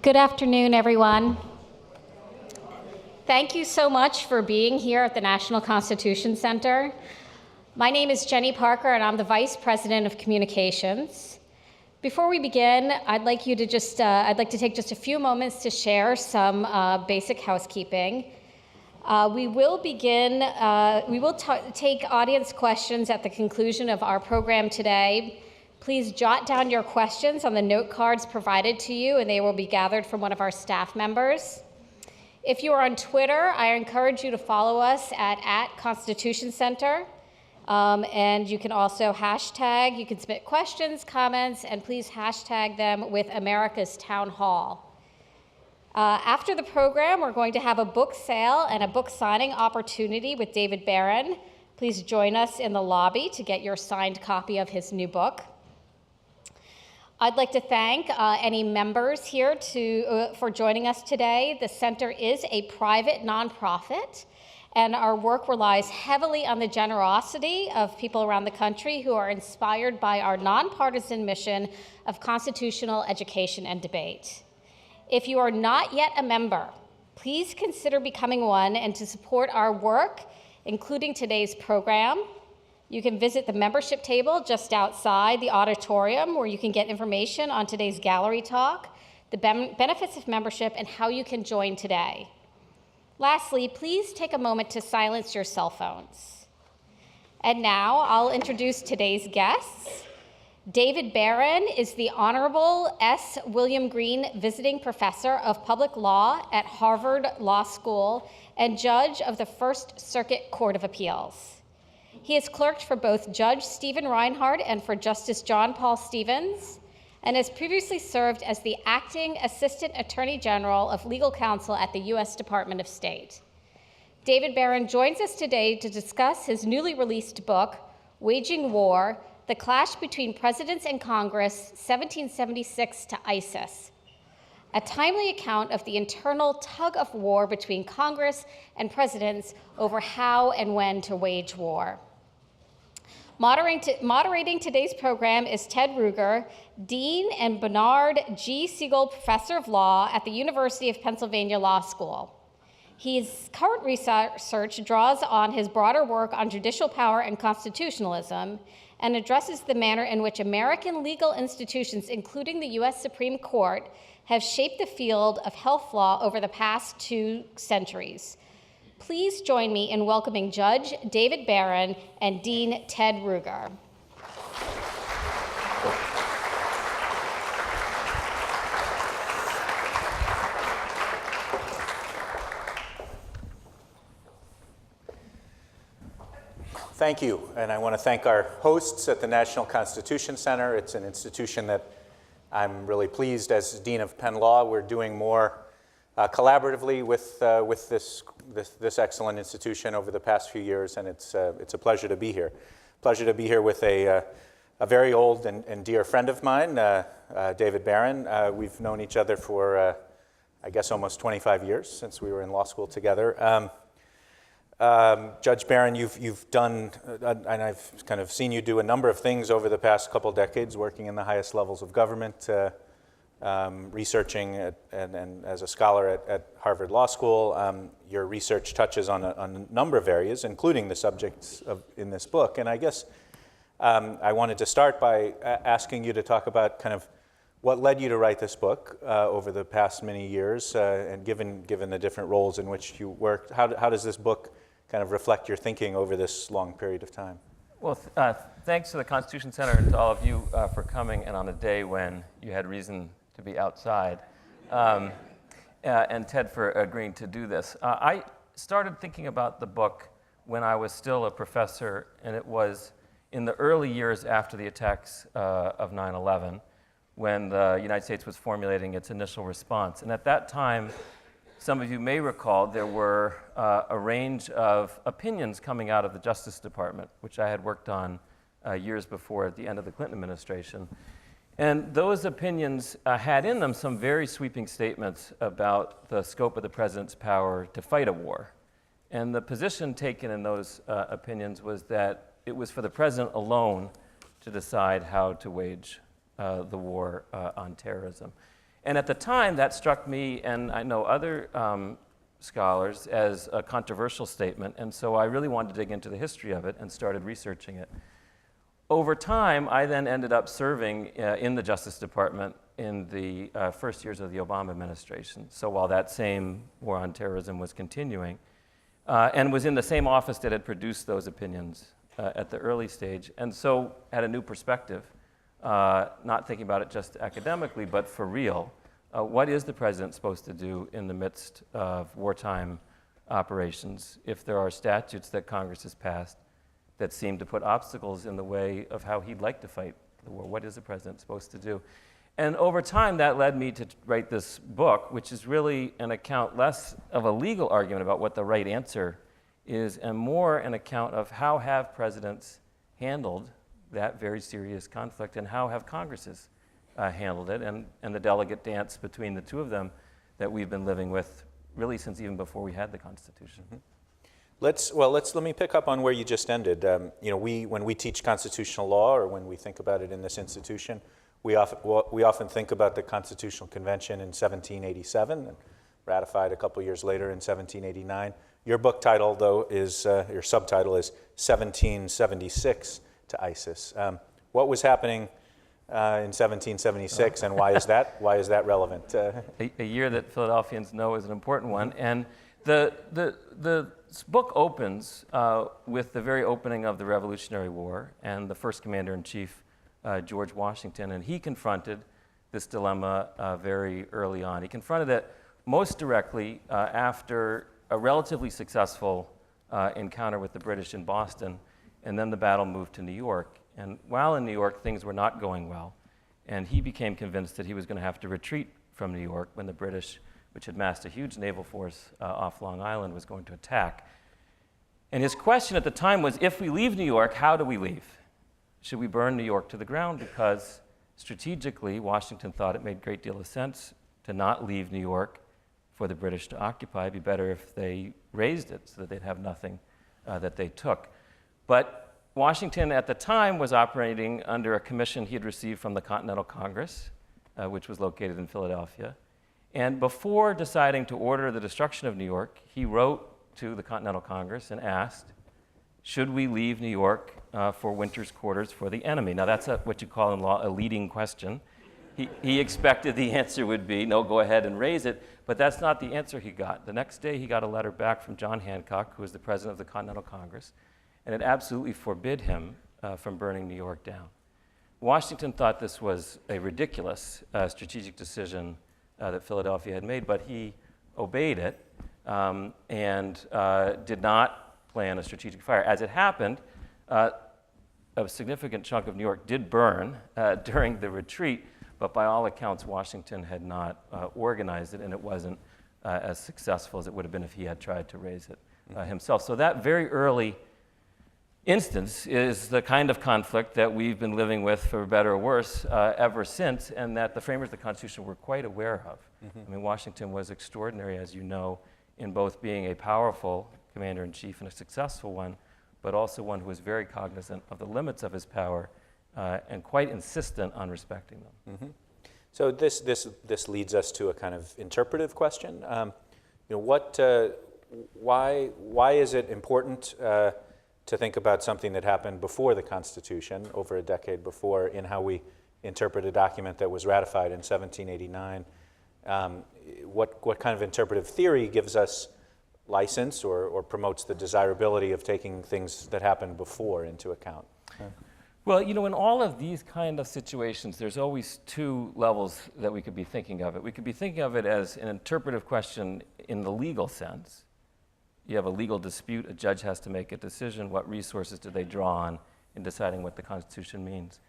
Good afternoon, everyone. Thank you so much for being here at the National Constitution Center. My name is Jenny Parker, and I'm the Vice President of Communications. Before we begin, I'd like to take just a few moments to share some basic housekeeping. We will take audience questions at the conclusion of our program today. Please jot down your questions on the note cards provided to you, and they will be gathered from one of our staff members. If you are on Twitter, I encourage you to follow us at Constitution Center. And you can also you can submit questions, comments, and please hashtag them with America's Town Hall. After the program, we're going to have a book sale and a book signing opportunity with David Barron. Please join us in the lobby to get your signed copy of his new book. I'd like to thank any members here for joining us today. The center is a private nonprofit, and our work relies heavily on the generosity of people around the country who are inspired by our nonpartisan mission of constitutional education and debate. If you are not yet a member, please consider becoming one, and to support our work, including today's program, you can visit the membership table just outside the auditorium, where you can get information on today's gallery talk, the benefits of membership, and how you can join today. Lastly, please take a moment to silence your cell phones. And now I'll introduce today's guests. David Barron is the Honorable S. William Green Visiting Professor of Public Law at Harvard Law School and Judge of the First Circuit Court of Appeals. He has clerked for both Judge Stephen Reinhardt and for Justice John Paul Stevens, and has previously served as the Acting Assistant Attorney General of Legal Counsel at the U.S. Department of State. David Barron joins us today to discuss his newly released book, Waging War: The Clash Between Presidents and Congress, 1776 to ISIS, a timely account of the internal tug of war between Congress and presidents over how and when to wage war. Moderating today's program is Ted Ruger, Dean and Bernard G. Siegel Professor of Law at the University of Pennsylvania Law School. His current research draws on his broader work on judicial power and constitutionalism, and addresses the manner in which American legal institutions, including the U.S. Supreme Court, have shaped the field of health law over the past 2 centuries. Please join me in welcoming Judge David Barron and Dean Ted Ruger. Thank you, and I want to thank our hosts at the National Constitution Center. It's an institution that I'm really pleased, as Dean of Penn Law, we're doing more collaboratively with this excellent institution over the past few years, and it's a pleasure to be here. Pleasure to be here with a very old and dear friend of mine, David Barron. We've known each other for, I guess, almost 25 years, since we were in law school together. Judge Barron, you've done, and I've kind of seen you do a number of things over the past couple decades, working in the highest levels of government, researching and as a scholar at Harvard Law School. Your research touches on a number of areas, including the subjects in this book. And I guess I wanted to start by asking you to talk about kind of what led you to write this book over the past many years, and given the different roles in which you worked, how does this book kind of reflect your thinking over this long period of time? Well, thanks to the Constitution Center and to all of you for coming, and on a day when you had reason to be outside, and Ted for agreeing to do this. I started thinking about the book when I was still a professor, and it was in the early years after the attacks of 9/11, when the United States was formulating its initial response. And at that time, some of you may recall, there were a range of opinions coming out of the Justice Department, which I had worked on years before at the end of the Clinton administration. And those opinions had in them some very sweeping statements about the scope of the president's power to fight a war. And the position taken in those opinions was that it was for the president alone to decide how to wage the war on terrorism. And at the time, that struck me, and I know other scholars, as a controversial statement, and so I really wanted to dig into the history of it and started researching it. Over time, I then ended up serving in the Justice Department in the first years of the Obama administration. So while that same war on terrorism was continuing, and was in the same office that had produced those opinions at the early stage, and so had a new perspective, not thinking about it just academically, but for real. What is the president supposed to do in the midst of wartime operations if there are statutes that Congress has passed that seem to put obstacles in the way of how he'd like to fight the war? What is the president supposed to do? And over time, that led me to write this book, which is really an account less of a legal argument about what the right answer is, and more an account of how have presidents handled that very serious conflict, and how have Congresses handled it, and the delicate dance between the two of them that we've been living with really since even before we had the Constitution. Let me pick up on where you just ended. When we teach constitutional law, or when we think about it in this institution, we often think about the Constitutional Convention in 1787, and ratified a couple years later in 1789. Your book title, though, your subtitle is 1776 to ISIS. What was happening in 1776, and why is that relevant? A year that Philadelphians know is an important one, and the book opens with the very opening of the Revolutionary War and the first commander-in-chief, George Washington, and he confronted this dilemma very early on. He confronted it most directly after a relatively successful encounter with the British in Boston, and then the battle moved to New York. And while in New York, things were not going well, and he became convinced that he was going to have to retreat from New York when the British, which had massed a huge naval force off Long Island, was going to attack. And his question at the time was, if we leave New York, how do we leave? Should we burn New York to the ground? Because strategically, Washington thought it made a great deal of sense to not leave New York for the British to occupy. It'd be better if they razed it so that they'd have nothing that they took. But Washington at the time was operating under a commission he had received from the Continental Congress, which was located in Philadelphia. And before deciding to order the destruction of New York, he wrote to the Continental Congress and asked, should we leave New York for winter's quarters for the enemy? Now that's what you call in law a leading question. He expected the answer would be, no, go ahead and raise it, but that's not the answer he got. The next day he got a letter back from John Hancock, who was the president of the Continental Congress, and it absolutely forbid him from burning New York down. Washington thought this was a ridiculous strategic decision that Philadelphia had made, but he obeyed it and did not plan a strategic fire. As it happened, a significant chunk of New York did burn during the retreat, but by all accounts, Washington had not organized it, and it wasn't as successful as it would have been if he had tried to raise it himself. So that very early instance is the kind of conflict that we've been living with, for better or worse, ever since, and that the framers of the Constitution were quite aware of. I mean, Washington was extraordinary, as you know, in both being a powerful commander-in-chief and a successful one, but also one who was very cognizant of the limits of his power and quite insistent on respecting them. So this leads us to a kind of interpretive question. Why is it important to think about something that happened before the Constitution, over a decade before, in how we interpret a document that was ratified in 1789? What kind of interpretive theory gives us license or promotes the desirability of taking things that happened before into account? Well, in all of these kind of situations, there's always two levels that we could be thinking of it. We could be thinking of it as an interpretive question in the legal sense. You have a legal dispute, a judge has to make a decision. What resources do they draw on in deciding what the Constitution means?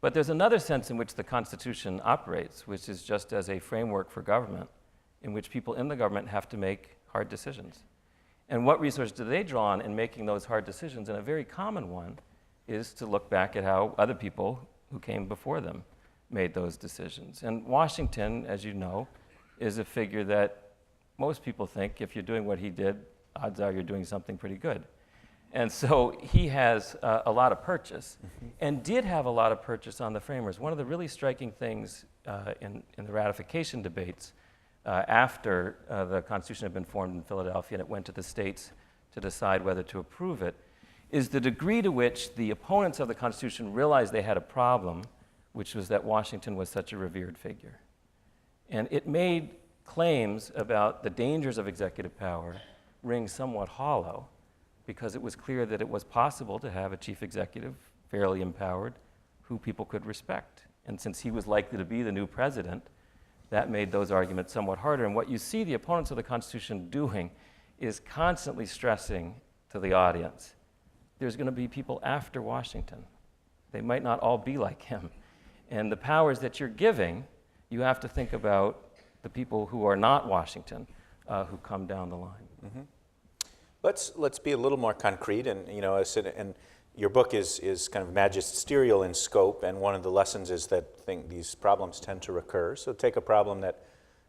But there's another sense in which the Constitution operates, which is just as a framework for government, in which people in the government have to make hard decisions. And what resources do they draw on in making those hard decisions? And a very common one is to look back at how other people who came before them made those decisions. And Washington, as you know, is a figure that most people think if you're doing what he did, odds are you're doing something pretty good. And so he has a lot of purchase, and did have a lot of purchase on the framers. One of the really striking things in the ratification debates after the Constitution had been formed in Philadelphia and it went to the states to decide whether to approve it, is the degree to which the opponents of the Constitution realized they had a problem, which was that Washington was such a revered figure. And it made claims about the dangers of executive power ring somewhat hollow, because it was clear that it was possible to have a chief executive, fairly empowered, who people could respect. And since he was likely to be the new president, that made those arguments somewhat harder. And what you see the opponents of the Constitution doing is constantly stressing to the audience, there's going to be people after Washington. They might not all be like him. And the powers that you're giving, you have to think about the people who are not Washington, who come down the line. Mm-hmm. Let's be a little more concrete, and and your book is kind of magisterial in scope, and one of the lessons is that these problems tend to recur. So take a problem that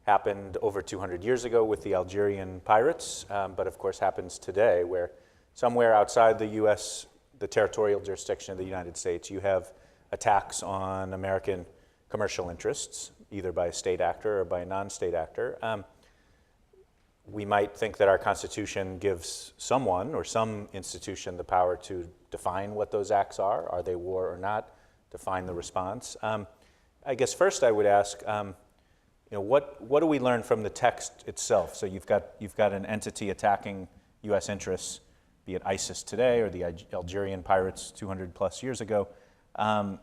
happened over 200 years ago with the Algerian pirates, but of course happens today, where somewhere outside the U.S., the territorial jurisdiction of the United States, you have attacks on American commercial interests, either by a state actor or by a non-state actor. We might think that our Constitution gives someone or some institution the power to define what those acts are. Are they war or not? Define the response. I guess first I would ask, what do we learn from the text itself? So you've got an entity attacking U.S. interests, be it ISIS today or the Algerian pirates 200 plus years ago.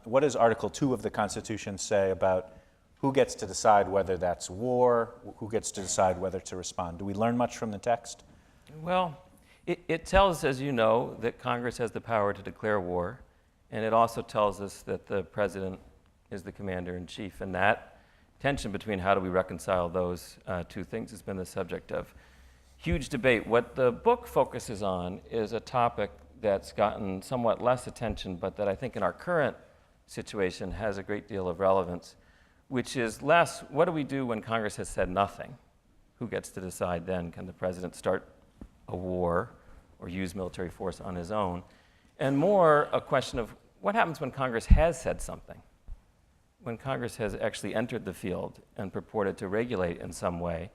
What does Article 2 of the Constitution say about who gets to decide whether that's war? Who gets to decide whether to respond? Do we learn much from the text? Well, it tells, as you know, that Congress has the power to declare war, and it also tells us that the president is the commander-in-chief, and that tension between how do we reconcile those two things has been the subject of huge debate. What the book focuses on is a topic that's gotten somewhat less attention, but that I think in our current situation has a great deal of relevance, which is less, what do we do when Congress has said nothing? Who gets to decide then? Can the president start a war or use military force on his own? And more a question of what happens when Congress has said something? When Congress has actually entered the field and purported to regulate in some way,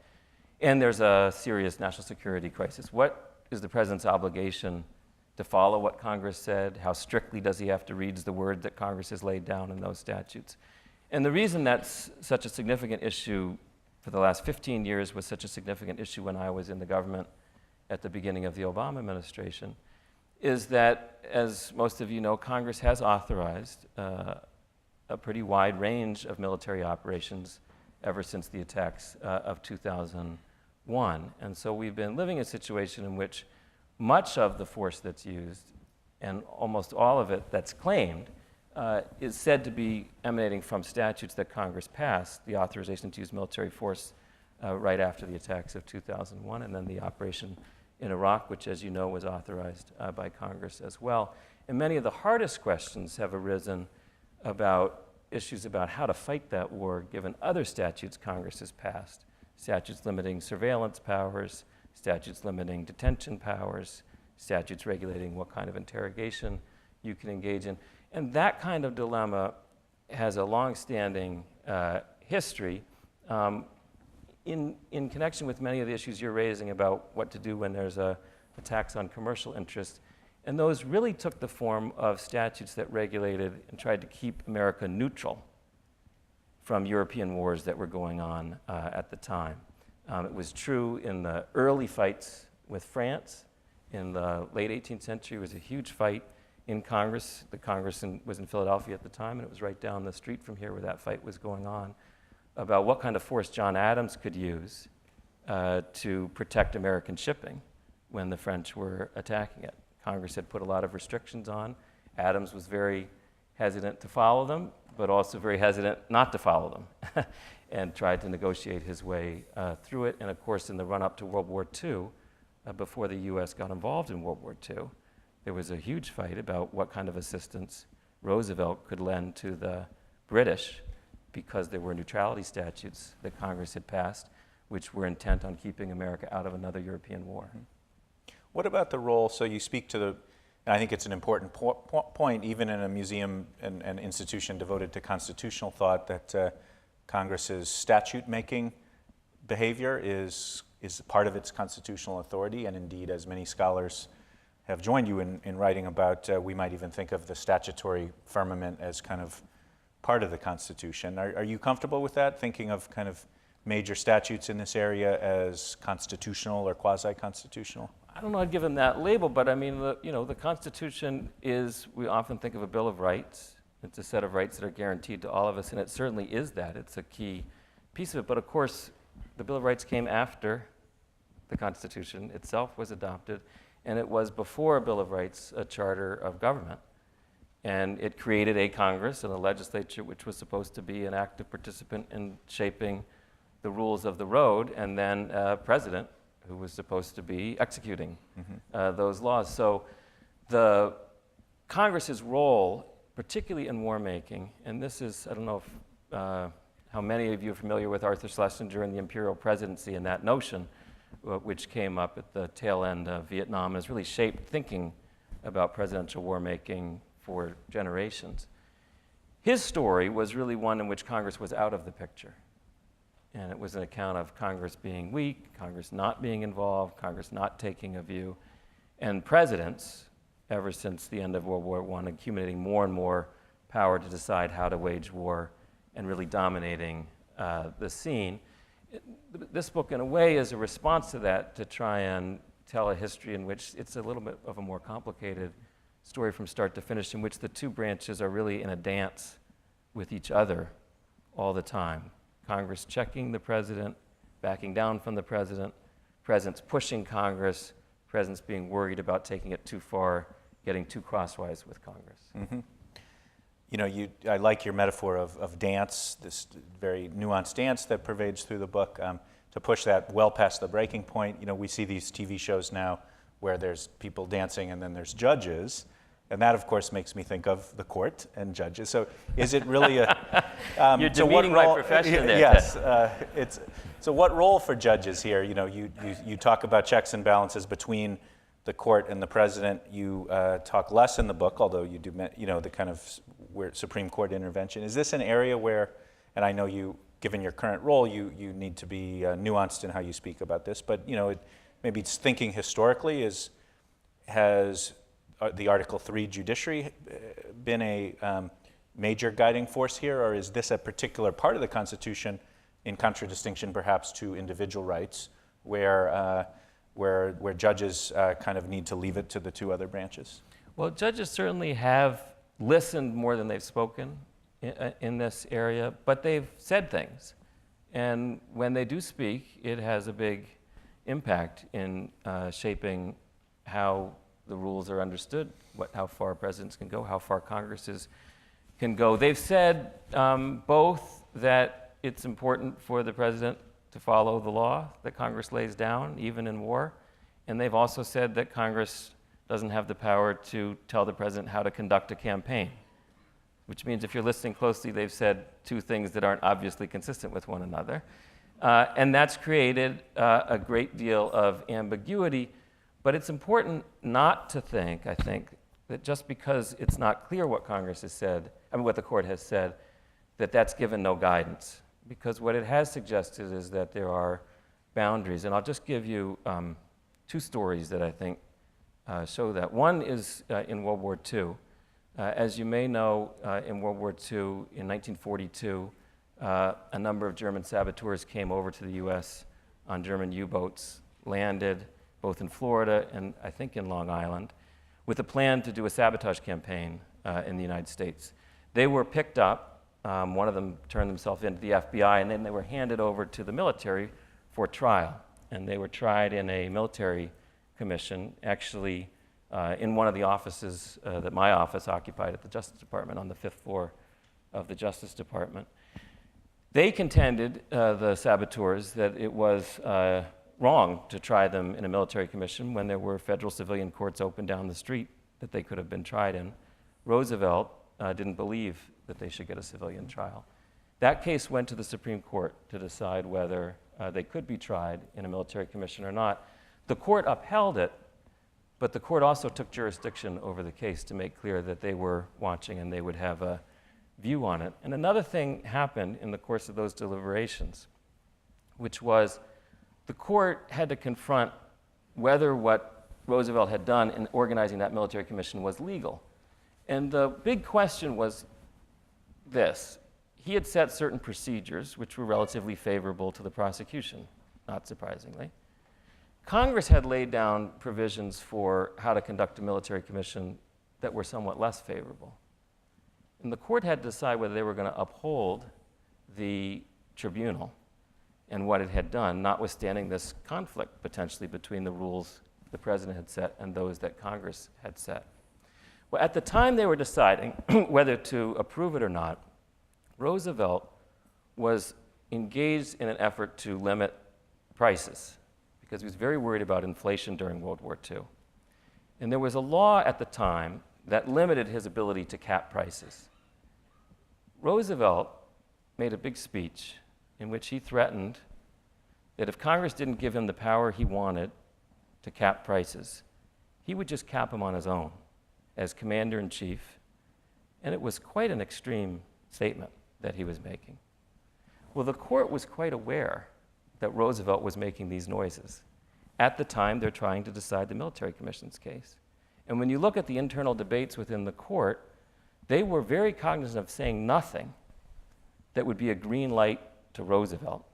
and there's a serious national security crisis. What is the president's obligation to follow what Congress said? How strictly does he have to read the word that Congress has laid down in those statutes? And the reason that's such a significant issue for the last 15 years was such a significant issue when I was in the government at the beginning of the Obama administration is that, as most of you know, Congress has authorized a pretty wide range of military operations ever since the attacks of 2001. And so we've been living in a situation in which much of the force that's used, and almost all of it that's claimed, is said to be emanating from statutes that Congress passed, the authorization to use military force right after the attacks of 2001, and then the operation in Iraq, which, as you know, was authorized by Congress as well. And many of the hardest questions have arisen about issues about how to fight that war, given other statutes Congress has passed, statutes limiting surveillance powers, statutes limiting detention powers, statutes regulating what kind of interrogation you can engage in. And that kind of dilemma has a long-standing history in connection with many of the issues you're raising about what to do when there's attacks on commercial interests. And those really took the form of statutes that regulated and tried to keep America neutral from European wars that were going on at the time. It was true in the early fights with France. In the late 18th century, it was a huge fight in Congress. The Congress was in Philadelphia at the time, and it was right down the street from here where that fight was going on, about what kind of force John Adams could use to protect American shipping when the French were attacking it. Congress had put a lot of restrictions on. Adams was very hesitant to follow them, but also very hesitant not to follow them, and tried to negotiate his way through it. And of course, in the run-up to World War II, before the U.S. got involved in World War II, there was a huge fight about what kind of assistance Roosevelt could lend to the British, because there were neutrality statutes that Congress had passed, which were intent on keeping America out of another European war. What about the role, so you speak to And I think it's an important point, even in a museum and institution devoted to constitutional thought, that Congress's statute-making behavior is part of its constitutional authority, and indeed, as many scholars have joined you in writing about, we might even think of the statutory firmament as kind of part of the Constitution. Are you comfortable with that, thinking of kind of major statutes in this area as constitutional or quasi-constitutional? I don't know I'd give them that label, but I mean, the Constitution is, we often think of a Bill of Rights. It's a set of rights that are guaranteed to all of us, and it certainly is that. It's a key piece of it. But of course, the Bill of Rights came after the Constitution itself was adopted, and it was before a Bill of Rights a charter of government. And it created a Congress and a legislature which was supposed to be an active participant in shaping the rules of the road, and then a president who was supposed to be executing those laws. So the Congress's role, particularly in war making, and this is, I don't know if, how many of you are familiar with Arthur Schlesinger and the imperial presidency and that notion, which came up at the tail end of Vietnam, has really shaped thinking about presidential war making for generations. His story was really one in which Congress was out of the picture. And it was an account of Congress being weak, Congress not being involved, Congress not taking a view, and presidents, ever since the end of World War I, accumulating more and more power to decide how to wage war and really dominating the scene. This book, in a way, is a response to that, to try and tell a history in which it's a little bit of a more complicated story from start to finish, in which the two branches are really in a dance with each other all the time. Congress checking the president, backing down from the president, presidents pushing Congress, presidents being worried about taking it too far, getting too crosswise with Congress. Mm-hmm. You know, I like your metaphor of dance, this very nuanced dance that pervades through the book. To push that well past the breaking point, you know, we see these TV shows now where there's people dancing and then there's judges. And that, of course, makes me think of the court and judges. So is it really a... You're demeaning my profession there. Yes. So what role for judges here? You know, you talk about checks and balances between the court and the president. You talk less in the book, although you do, you know, the kind of where Supreme Court intervention. Is this an area where, and I know you, given your current role, you need to be nuanced in how you speak about this, but, you know, maybe it's thinking historically, has the Article 3 judiciary been a major guiding force here, or is this a particular part of the Constitution, in contradistinction perhaps to individual rights, where judges kind of need to leave it to the two other branches? Well, judges certainly have listened more than they've spoken in this area, but they've said things. And when they do speak, it has a big impact in shaping how the rules are understood, how far presidents can go, how far Congresses can go. They've said both that it's important for the president to follow the law that Congress lays down, even in war, and they've also said that Congress doesn't have the power to tell the president how to conduct a campaign, which means if you're listening closely, they've said two things that aren't obviously consistent with one another. And that's created a great deal of ambiguity. But it's important not to think, I think, that just because it's not clear what Congress has said, I mean what the court has said, that that's given no guidance. Because what it has suggested is that there are boundaries. And I'll just give you two stories that I think show that. One is in World War II. As you may know, in World War II, in 1942, a number of German saboteurs came over to the US on German U-boats, landed both in Florida and I think in Long Island, with a plan to do a sabotage campaign in the United States. They were picked up, one of them turned themselves into the FBI, and then they were handed over to the military for trial. And they were tried in a military commission, actually in one of the offices that my office occupied at the Justice Department, on the 5th floor of the Justice Department. They contended, the saboteurs, that it was wrong to try them in a military commission when there were federal civilian courts open down the street that they could have been tried in. Roosevelt didn't believe that they should get a civilian trial. That case went to the Supreme Court to decide whether they could be tried in a military commission or not. The court upheld it But the court also took jurisdiction over the case to make clear that they were watching and they would have a view on it. And another thing happened in the course of those deliberations, which was the court had to confront whether what Roosevelt had done in organizing that military commission was legal. And the big question was this. He had set certain procedures which were relatively favorable to the prosecution, not surprisingly. Congress had laid down provisions for how to conduct a military commission that were somewhat less favorable. And the court had to decide whether they were going to uphold the tribunal and what it had done, notwithstanding this conflict potentially between the rules the president had set and those that Congress had set. Well, at the time they were deciding whether to approve it or not, Roosevelt was engaged in an effort to limit prices because he was very worried about inflation during World War II. And there was a law at the time that limited his ability to cap prices. Roosevelt made a big speech in which he threatened that if Congress didn't give him the power he wanted to cap prices, he would just cap them on his own as commander-in-chief. And it was quite an extreme statement that he was making. Well, the court was quite aware that Roosevelt was making these noises. At the time, they're trying to decide the military commission's case. And when you look at the internal debates within the court, they were very cognizant of saying nothing that would be a green light to Roosevelt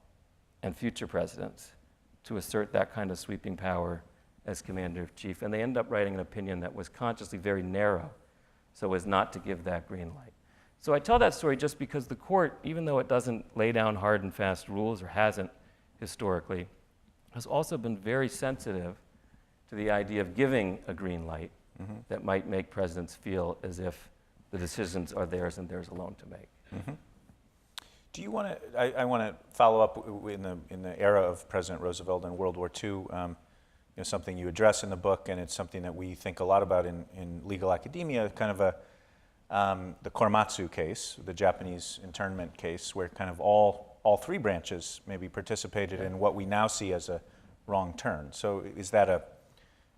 and future presidents to assert that kind of sweeping power as commander-in-chief. And they ended up writing an opinion that was consciously very narrow so as not to give that green light. So I tell that story just because the court, even though it doesn't lay down hard and fast rules or hasn't historically, has also been very sensitive to the idea of giving a green light that might make presidents feel as if the decisions are theirs and theirs alone to make. Do you want to? I want to follow up in the era of President Roosevelt and World War II. Something you address in the book, and it's something that we think a lot about in legal academia. Kind of the Korematsu case, the Japanese internment case, where kind of all three branches maybe participated in what we now see as a wrong turn. So is that a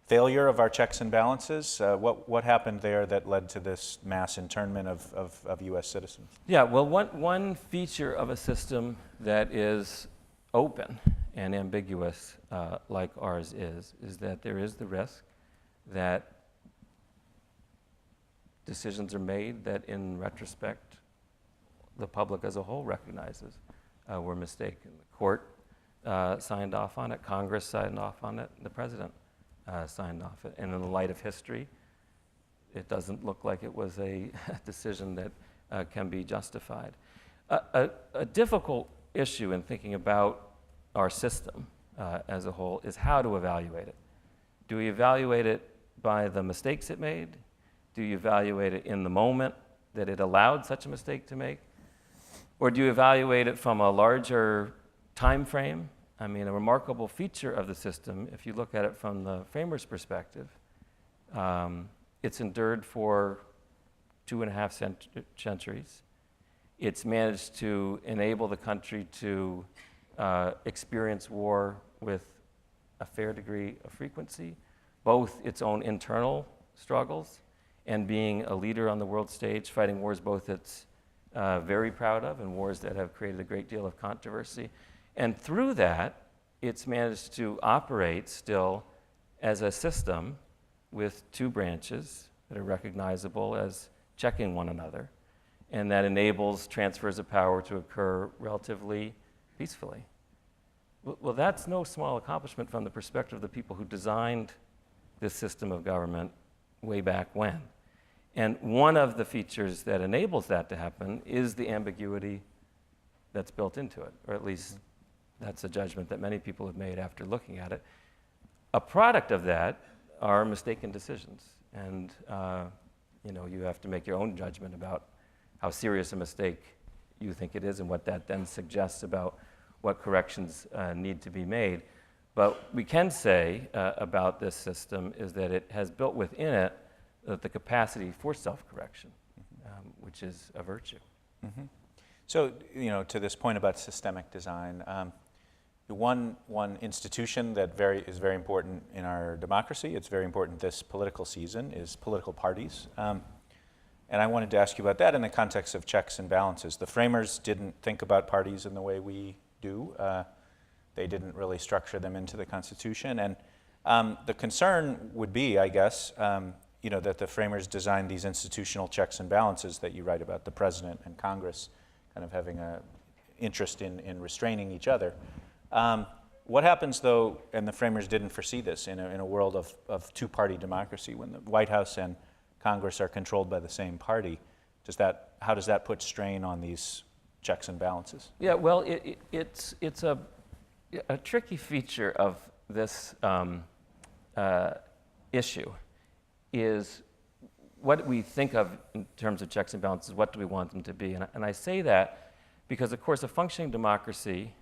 failure of our checks and balances? What happened there that led to this mass internment of U.S. citizens? Yeah, well, one feature of a system that is open and ambiguous like ours is that there is the risk that decisions are made that in retrospect the public as a whole recognizes were mistaken. The court signed off on it, Congress signed off on it, the president signed off it. And in the light of history, it doesn't look like it was a decision that can be justified. A difficult issue in thinking about our system as a whole is how to evaluate it. Do we evaluate it by the mistakes it made? Do you evaluate it in the moment that it allowed such a mistake to make? Or do you evaluate it from a larger time frame? I mean, a remarkable feature of the system, if you look at it from the framer's perspective, it's endured for 2.5 centuries. It's managed to enable the country to experience war with a fair degree of frequency, both its own internal struggles and being a leader on the world stage, fighting wars both it's very proud of and wars that have created a great deal of controversy. And through that, it's managed to operate still as a system with two branches that are recognizable as checking one another, and that enables transfers of power to occur relatively peacefully. Well, that's no small accomplishment from the perspective of the people who designed this system of government way back when. And one of the features that enables that to happen is the ambiguity that's built into it, or at least that's a judgment that many people have made after looking at it. A product of that are mistaken decisions. And you have to make your own judgment about how serious a mistake you think it is and what that then suggests about what corrections need to be made. But we can say about this system is that it has built within it the capacity for self-correction, which is a virtue. So, to this point about systemic design, one institution that is very important in our democracy, it's very important this political season, is political parties. And I wanted to ask you about that in the context of checks and balances. The framers didn't think about parties in the way we do. They didn't really structure them into the Constitution. And the concern would be, I guess, that the framers designed these institutional checks and balances that you write about, the president and Congress kind of having an interest in restraining each other. What happens, though, and the framers didn't foresee this, in a world of two-party democracy, when the White House and Congress are controlled by the same party? How does that put strain on these checks and balances? Yeah, well, it's a tricky feature of this issue is what we think of in terms of checks and balances, what do we want them to be? And I say that because, of course, a functioning democracy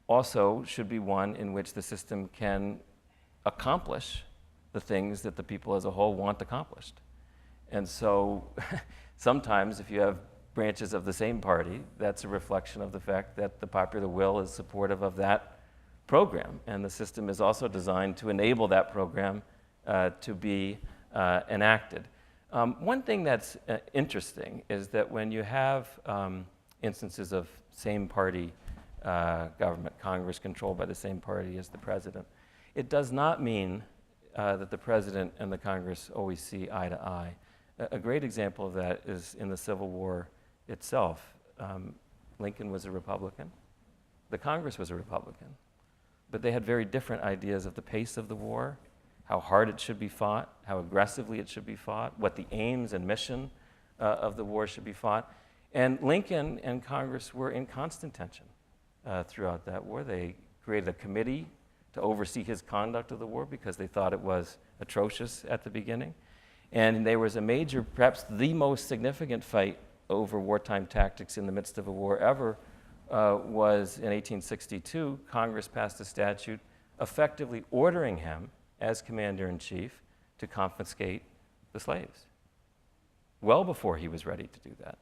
also should be one in which the system can accomplish the things that the people as a whole want accomplished. And so sometimes if you have branches of the same party, that's a reflection of the fact that the popular will is supportive of that program. And the system is also designed to enable that program to be enacted. One thing that's interesting is that when you have instances of same party government, Congress controlled by the same party as the president, it does not mean that the president and the Congress always see eye to eye. A great example of that is in the Civil War itself. Lincoln was a Republican. The Congress was a Republican. But they had very different ideas of the pace of the war, how hard it should be fought, how aggressively it should be fought, what the aims and mission of the war should be fought. And Lincoln and Congress were in constant tension throughout that war. They created a committee to oversee his conduct of the war because they thought it was atrocious at the beginning. And there was a major, perhaps the most significant fight over wartime tactics in the midst of a war ever was in 1862. Congress passed a statute effectively ordering him as commander-in-chief to confiscate the slaves. Well before he was ready to do that.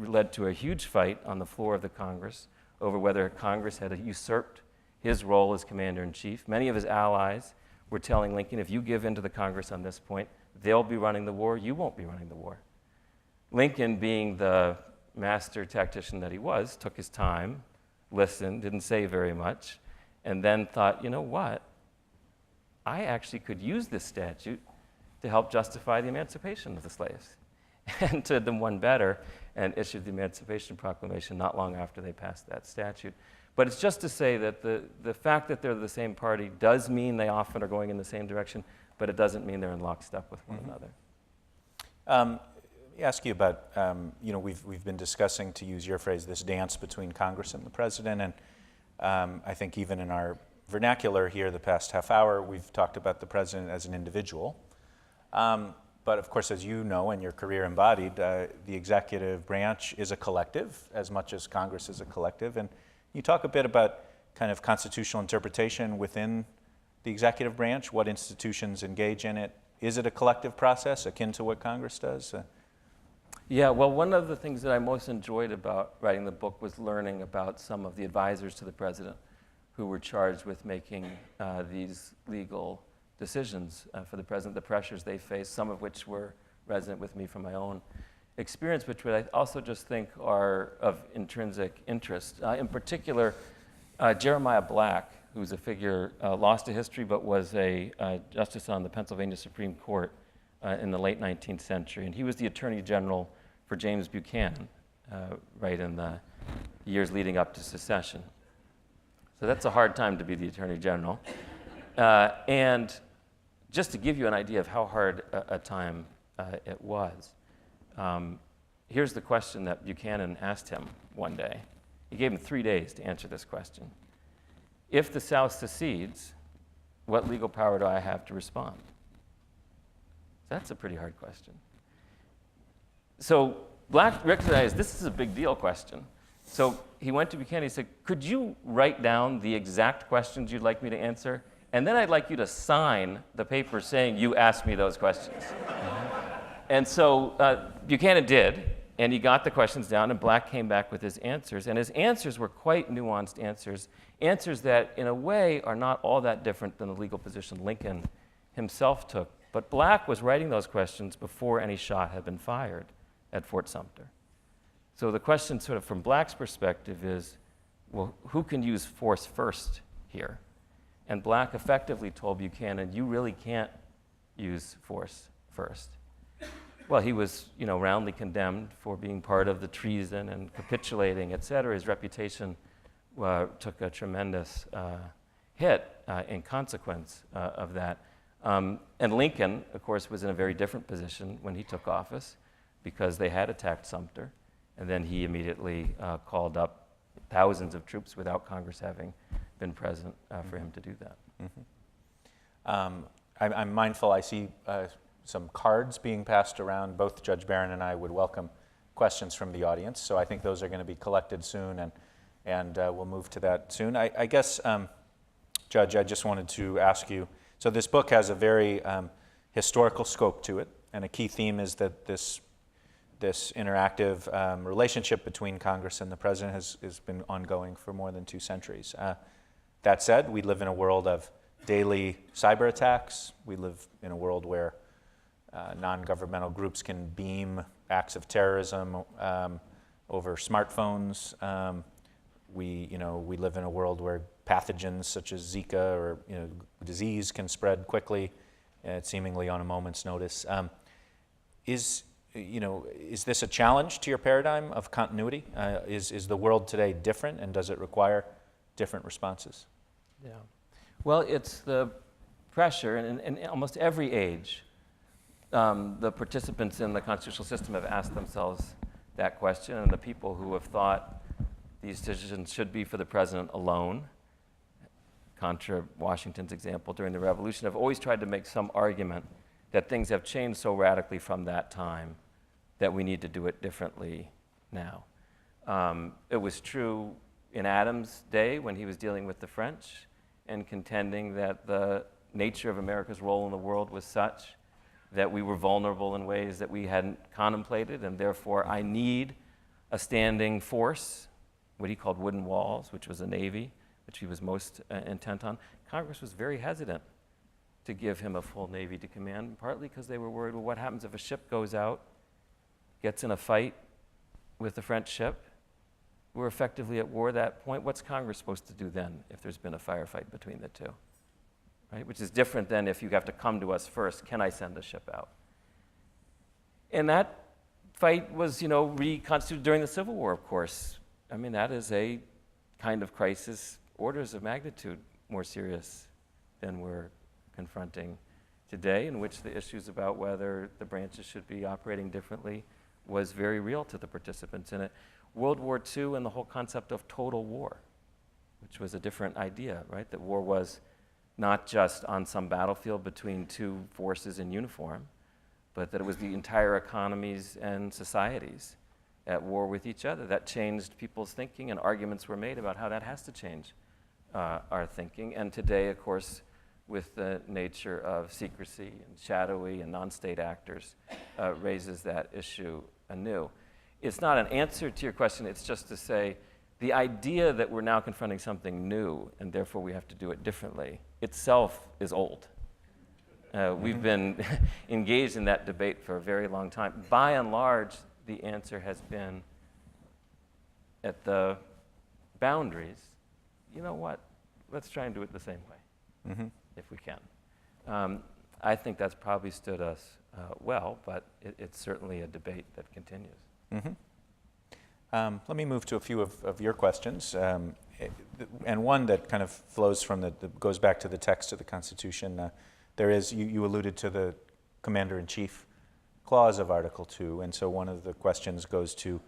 It led to a huge fight on the floor of the Congress over whether Congress had usurped his role as commander-in-chief. Many of his allies were telling Lincoln, if you give in to the Congress on this point, they'll be running the war, you won't be running the war. Lincoln, being the master tactician that he was, took his time, listened, didn't say very much, and then thought, you know what? I actually could use this statute to help justify the emancipation of the slaves. And did them one better and issued the Emancipation Proclamation not long after they passed that statute. But it's just to say that the fact that they're the same party does mean they often are going in the same direction, but it doesn't mean they're in lockstep with one another. Let me ask you about, we've been discussing, to use your phrase, this dance between Congress and the president, and I think even in our vernacular here the past half hour, we've talked about the president as an individual. But of course, as you know, and your career embodied, the executive branch is a collective as much as Congress is a collective. And you talk a bit about kind of constitutional interpretation within the executive branch, what institutions engage in it. Is it a collective process akin to what Congress does? Yeah, well, one of the things that I most enjoyed about writing the book was learning about some of the advisors to the president who were charged with making these legal decisions for the president, the pressures they faced, some of which were resonant with me from my own experience, which I also just think are of intrinsic interest. In particular, Jeremiah Black, who's a figure lost to history but was a justice on the Pennsylvania Supreme Court in the late 19th century. And he was the Attorney General for James Buchanan right in the years leading up to secession. So that's a hard time to be the Attorney General. And just to give you an idea of how hard a time it was, here's the question that Buchanan asked him one day. He gave him 3 days to answer this question. If the South secedes, what legal power do I have to respond? That's a pretty hard question. So Black recognized this is a big deal question. So he went to Buchanan, he said, could you write down the exact questions you'd like me to answer? And then I'd like you to sign the paper saying you asked me those questions. And so Buchanan did, And he got the questions down, and Black came back with his answers. And his answers were quite nuanced answers, answers that, in a way, are not all that different than the legal position Lincoln himself took. But Black was writing those questions before any shot had been fired at Fort Sumter. So the question sort of from Black's perspective is, well, who can use force first here? And Black effectively told Buchanan, you really can't use force first. Well, he was, roundly condemned for being part of the treason and capitulating, et cetera. His reputation took a tremendous hit in consequence of that. And Lincoln, of course, was in a very different position when he took office because they had attacked Sumter. And then he immediately called up thousands of troops without Congress having been present for him to do that. Mm-hmm. I'm mindful, I see some cards being passed around. Both Judge Barron and I would welcome questions from the audience. So I think those are going to be collected soon, and we'll move to that soon. I guess, Judge, I just wanted to ask you, so this book has a very historical scope to it, and a key theme is that this interactive relationship between Congress and the President has been ongoing for more than 2 centuries. That said, we live in a world of daily cyber attacks. We live in a world where non-governmental groups can beam acts of terrorism over smartphones. We live in a world where pathogens such as Zika or disease can spread quickly, seemingly on a moment's notice. Is this a challenge to your paradigm of continuity? Is the world today different, and does it require different responses? Yeah. Well, it's the pressure, and in almost every age, the participants in the constitutional system have asked themselves that question, and the people who have thought these decisions should be for the president alone, contra Washington's example during the Revolution, have always tried to make some argument that things have changed so radically from that time that we need to do it differently now. It was true in Adams' day when he was dealing with the French and contending that the nature of America's role in the world was such that we were vulnerable in ways that we hadn't contemplated, and therefore I need a standing force, what he called wooden walls, which was a navy, which he was most intent on. Congress was very hesitant to give him a full navy to command, partly because they were worried, well, what happens if a ship goes out, gets in a fight with the French ship? We're effectively at war at that point. What's Congress supposed to do then if there's been a firefight between the two? Right? Which is different than if you have to come to us first, can I send a ship out? And that fight was, reconstituted during the Civil War, of course. I mean, that is a kind of crisis, orders of magnitude more serious than we're confronting today, in which the issues about whether the branches should be operating differently was very real to the participants in it. World War II and the whole concept of total war, which was a different idea, right? That war was not just on some battlefield between 2 forces in uniform, but that it was the entire economies and societies at war with each other. That changed people's thinking, and arguments were made about how that has to change our thinking. And today, of course, with the nature of secrecy and shadowy and non-state actors, raises that issue anew. It's not an answer to your question, it's just to say the idea that we're now confronting something new and therefore we have to do it differently itself is old. We've been engaged in that debate for a very long time. By and large, the answer has been at the boundaries, you know what, let's try and do it the same way, if we can. I think that's probably stood us well, but it's certainly a debate that continues. Let me move to a few of your questions, and one that kind of flows from goes back to the text of the Constitution. There is, you alluded to the Commander-in-Chief clause of Article 2, and so one of the questions goes to,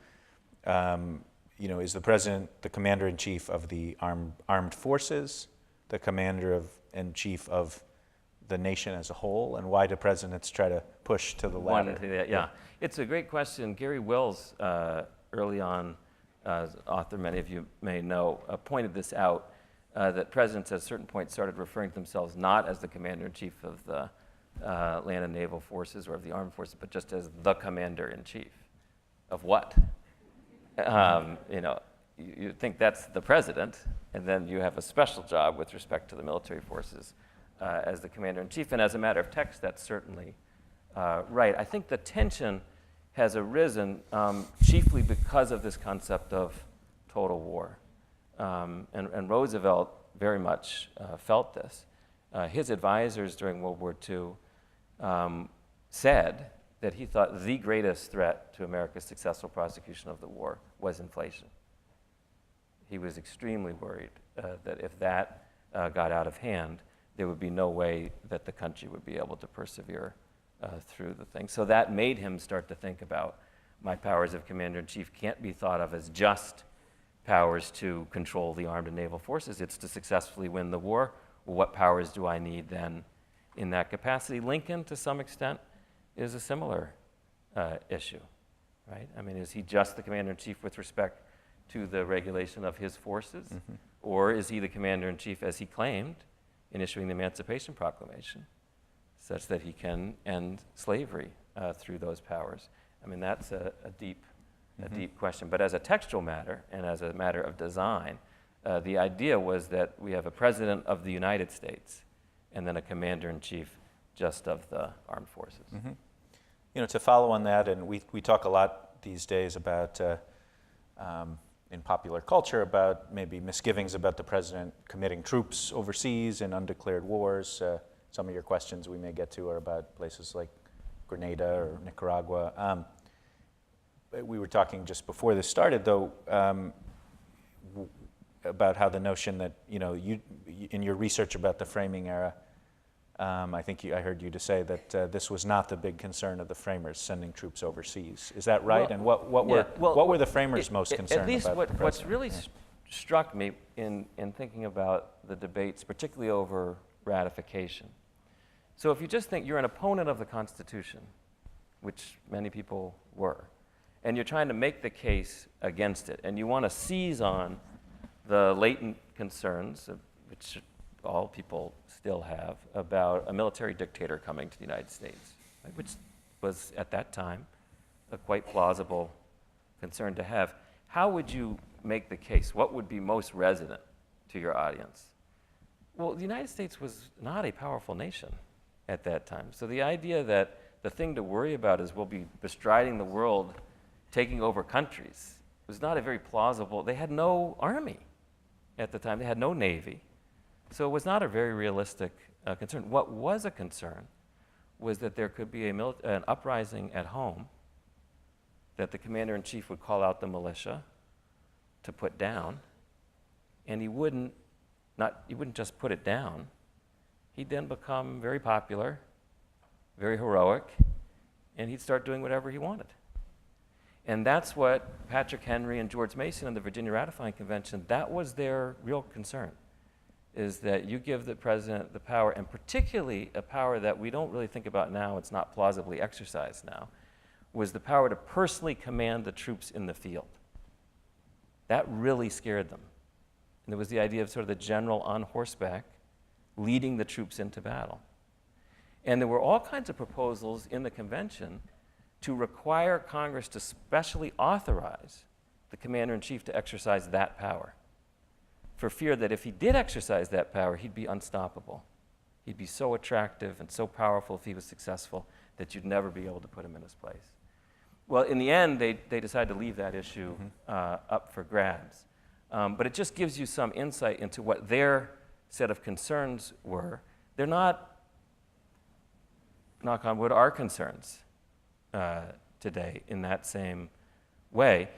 is the President the Commander-in-Chief of the armed forces, the Commander-in-Chief of the nation as a whole, and why do presidents try to push to the latter? Yeah. It's a great question. Gary Wills, early on, author many of you may know, pointed this out, that presidents at a certain point started referring to themselves not as the Commander-in-Chief of the land and naval forces or of the armed forces, but just as the Commander-in-Chief of what? You think that's the president, and then you have a special job with respect to the military forces as the commander-in-chief. And as a matter of text, that's certainly right. I think the tension has arisen chiefly because of this concept of total war. And Roosevelt very much felt this. His advisors during World War II said that he thought the greatest threat to America's successful prosecution of the war was inflation. He was extremely worried that if that got out of hand, there would be no way that the country would be able to persevere through the thing. So that made him start to think about, my powers of commander-in-chief can't be thought of as just powers to control the armed and naval forces. It's to successfully win the war. Well, what powers do I need then in that capacity? Lincoln, to some extent, is a similar issue, right? I mean, is he just the commander-in-chief with respect to the regulation of his forces? Mm-hmm. Or is he the commander-in-chief, as he claimed, in issuing the Emancipation Proclamation, such that he can end slavery through those powers? I mean, that's a deep question. But as a textual matter and as a matter of design, the idea was that we have a president of the United States and then a commander-in-chief just of the armed forces. Mm-hmm. To follow on that, and we talk a lot these days about, in popular culture, about maybe misgivings about the president committing troops overseas in undeclared wars. Some of your questions we may get to are about places like Grenada or Nicaragua. We were talking just before this started, though, about how the notion that, you in your research about the framing era, I think I heard you to say that this was not the big concern of the framers, sending troops overseas. Is that right? Well, and what were the framers most concerned at least about? What's really struck me in thinking about the debates, particularly over ratification. So if you just think you're an opponent of the Constitution, which many people were, and you're trying to make the case against it, and you want to seize on the latent concerns, which all people still have, about a military dictator coming to the United States, right, which was, at that time, a quite plausible concern to have. How would you make the case? What would be most resonant to your audience? Well, the United States was not a powerful nation at that time. So the idea that the thing to worry about is we'll be bestriding the world, taking over countries, was not a very plausible. They had no army at the time. They had no navy. So it was not a very realistic concern. What was a concern was that there could be an uprising at home, that the commander-in-chief would call out the militia to put down, and he wouldn't just put it down. He'd then become very popular, very heroic, and he'd start doing whatever he wanted. And that's what Patrick Henry and George Mason and the Virginia Ratifying Convention, that was their real concern, is that you give the president the power, and particularly a power that we don't really think about now, it's not plausibly exercised now, was the power to personally command the troops in the field. That really scared them. And it was the idea of sort of the general on horseback leading the troops into battle. And there were all kinds of proposals in the convention to require Congress to specially authorize the commander-in-chief to exercise that power, for fear that if he did exercise that power, he'd be unstoppable. He'd be so attractive and so powerful if he was successful that you'd never be able to put him in his place. Well, in the end, they decided to leave that issue up for grabs. But it just gives you some insight into what their set of concerns were. They're not, knock on wood, our concerns today in that same way.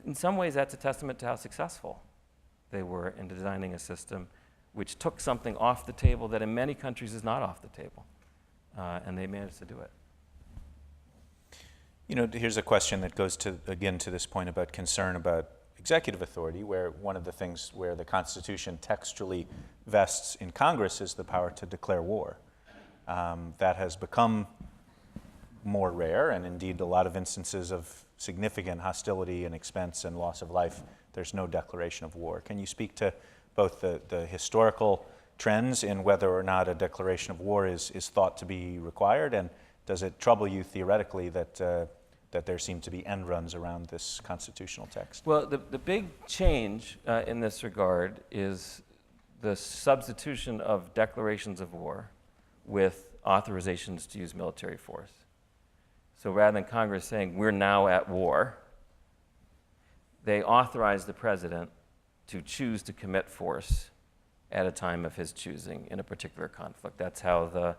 In some ways, that's a testament to how successful they were in designing a system which took something off the table that in many countries is not off the table. And they managed to do it. Here's a question that goes to this point about concern about executive authority, where one of the things where the Constitution textually vests in Congress is the power to declare war. That has become more rare, and indeed a lot of instances of significant hostility and expense and loss of life, there's no declaration of war. Can you speak to both the historical trends in whether or not a declaration of war is thought to be required, and does it trouble you theoretically that that there seem to be end runs around this constitutional text. Well, the big change in this regard is the substitution of declarations of war with authorizations to use military force. So rather than Congress saying, we're now at war, they authorize the president to choose to commit force at a time of his choosing in a particular conflict. That's how the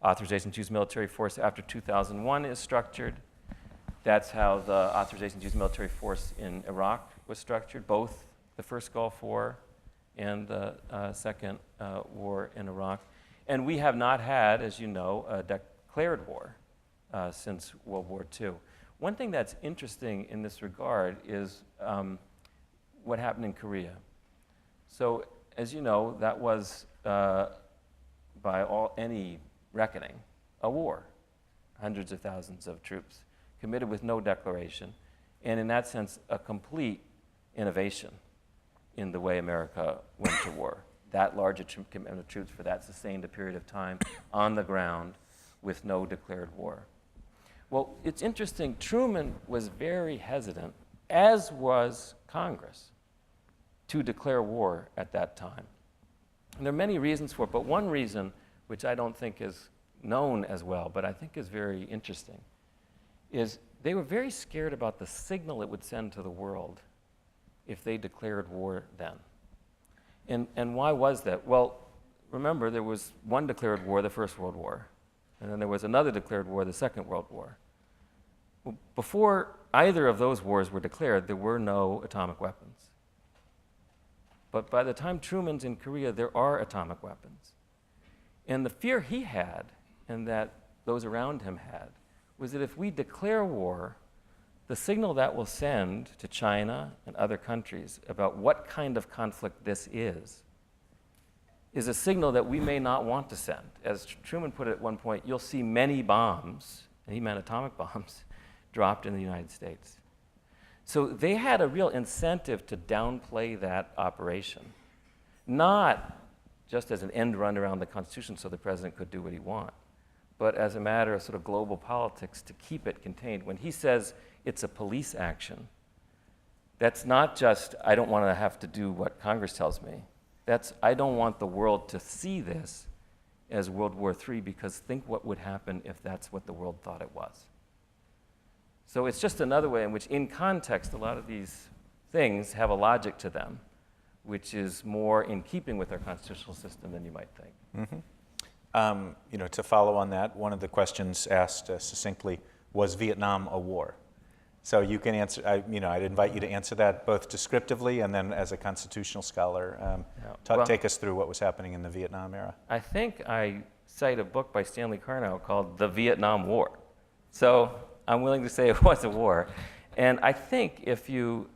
authorization to use military force after 2001 is structured. That's how the authorization to use military force in Iraq was structured, both the first Gulf War and the second war in Iraq. And we have not had, as you know, a declared war since World War II. One thing that's interesting in this regard is what happened in Korea. So, as you know, that was, by any reckoning, a war. Hundreds of thousands of troops committed with no declaration, and in that sense, a complete innovation in the way America went to war. That large a commitment of troops for that sustained a period of time on the ground with no declared war. Well, it's interesting, Truman was very hesitant, as was Congress, to declare war at that time. And there are many reasons for it, but one reason, which I don't think is known as well, but I think is very interesting, is they were very scared about the signal it would send to the world if they declared war then. And why was that? Well, remember, there was one declared war, the First World War, and then there was another declared war, the Second World War. Well, before either of those wars were declared, there were no atomic weapons. But by the time Truman's in Korea, there are atomic weapons. And the fear he had, and that those around him had, was that if we declare war, the signal that will send to China and other countries about what kind of conflict this is a signal that we may not want to send. As Truman put it at one point, you'll see many bombs, and he meant atomic bombs, dropped in the United States. So they had a real incentive to downplay that operation, not just as an end run around the Constitution so the president could do what he wants, but as a matter of sort of global politics to keep it contained. When he says it's a police action, that's not just, I don't want to have to do what Congress tells me. That's, I don't want the world to see this as World War III, because think what would happen if that's what the world thought it was. So it's just another way in which, in context, a lot of these things have a logic to them, which is more in keeping with our constitutional system than you might think. Mm-hmm. To follow on that, one of the questions asked succinctly, was Vietnam a war? So you can answer, I'd invite you to answer that both descriptively and then as a constitutional scholar. Take us through what was happening in the Vietnam era. I think I cite a book by Stanley Carnow called The Vietnam War. So I'm willing to say it was a war. And I think if you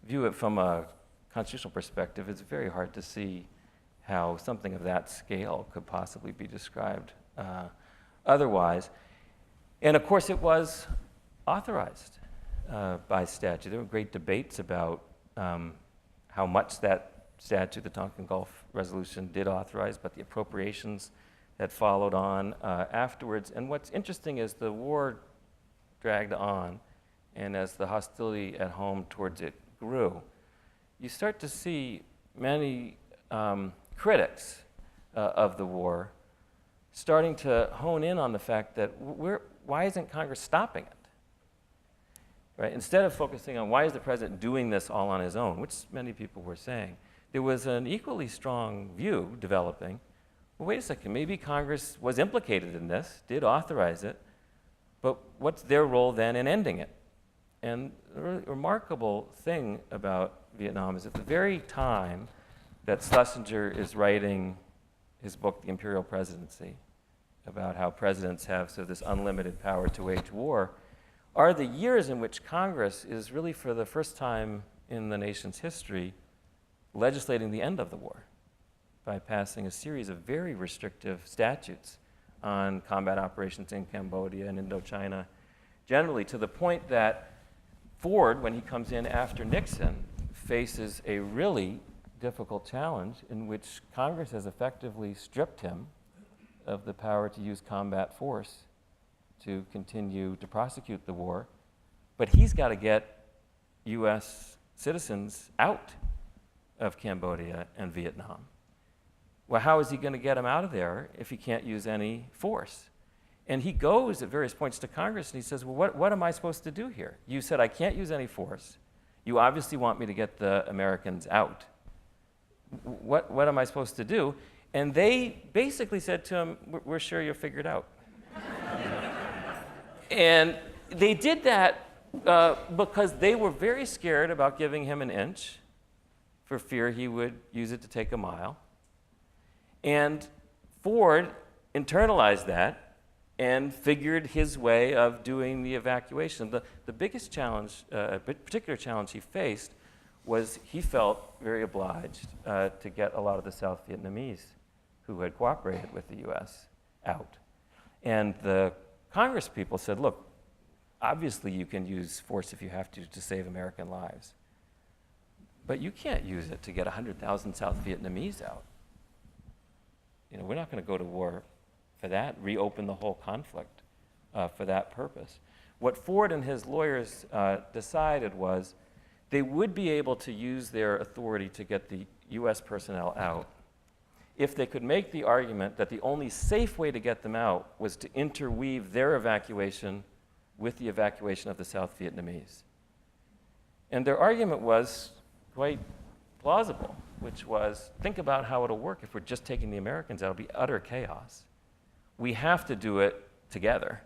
view it from a constitutional perspective, it's very hard to see how something of that scale could possibly be described otherwise. And of course, it was authorized by statute. There were great debates about how much that statute, the Tonkin Gulf Resolution, did authorize, but the appropriations that followed on afterwards. And what's interesting is the war dragged on, and as the hostility at home towards it grew, you start to see many critics of the war starting to hone in on the fact that why isn't Congress stopping it? Right? Instead of focusing on why is the president doing this all on his own, which many people were saying, there was an equally strong view developing, well, wait a second, maybe Congress was implicated in this, did authorize it, but what's their role then in ending it? And the really remarkable thing about Vietnam is at the very time that Schlesinger is writing his book, The Imperial Presidency, about how presidents have sort of this unlimited power to wage war, are the years in which Congress is really, for the first time in the nation's history, legislating the end of the war by passing a series of very restrictive statutes on combat operations in Cambodia and Indochina generally, to the point that Ford, when he comes in after Nixon, faces a really difficult challenge in which Congress has effectively stripped him of the power to use combat force to continue to prosecute the war, but he's got to get US citizens out of Cambodia and Vietnam. Well, how is he going to get them out of there if he can't use any force? And he goes at various points to Congress and he says, well, what am I supposed to do here? You said I can't use any force. You obviously want me to get the Americans out. What am I supposed to do? And they basically said to him, we're sure you'll figure it out. And they did that because they were very scared about giving him an inch for fear he would use it to take a mile. And Ford internalized that and figured his way of doing the evacuation. The biggest challenge, particular challenge he faced was he felt very obliged to get a lot of the South Vietnamese who had cooperated with the US out. And the Congress people said, look, obviously you can use force if you have to save American lives. But you can't use it to get 100,000 South Vietnamese out. You know, we're not going to go to war for that, reopen the whole conflict for that purpose. What Ford and his lawyers decided was they would be able to use their authority to get the US personnel out if they could make the argument that the only safe way to get them out was to interweave their evacuation with the evacuation of the South Vietnamese. And their argument was quite plausible, which was, think about how it'll work if we're just taking the Americans out. It'll be utter chaos. We have to do it together.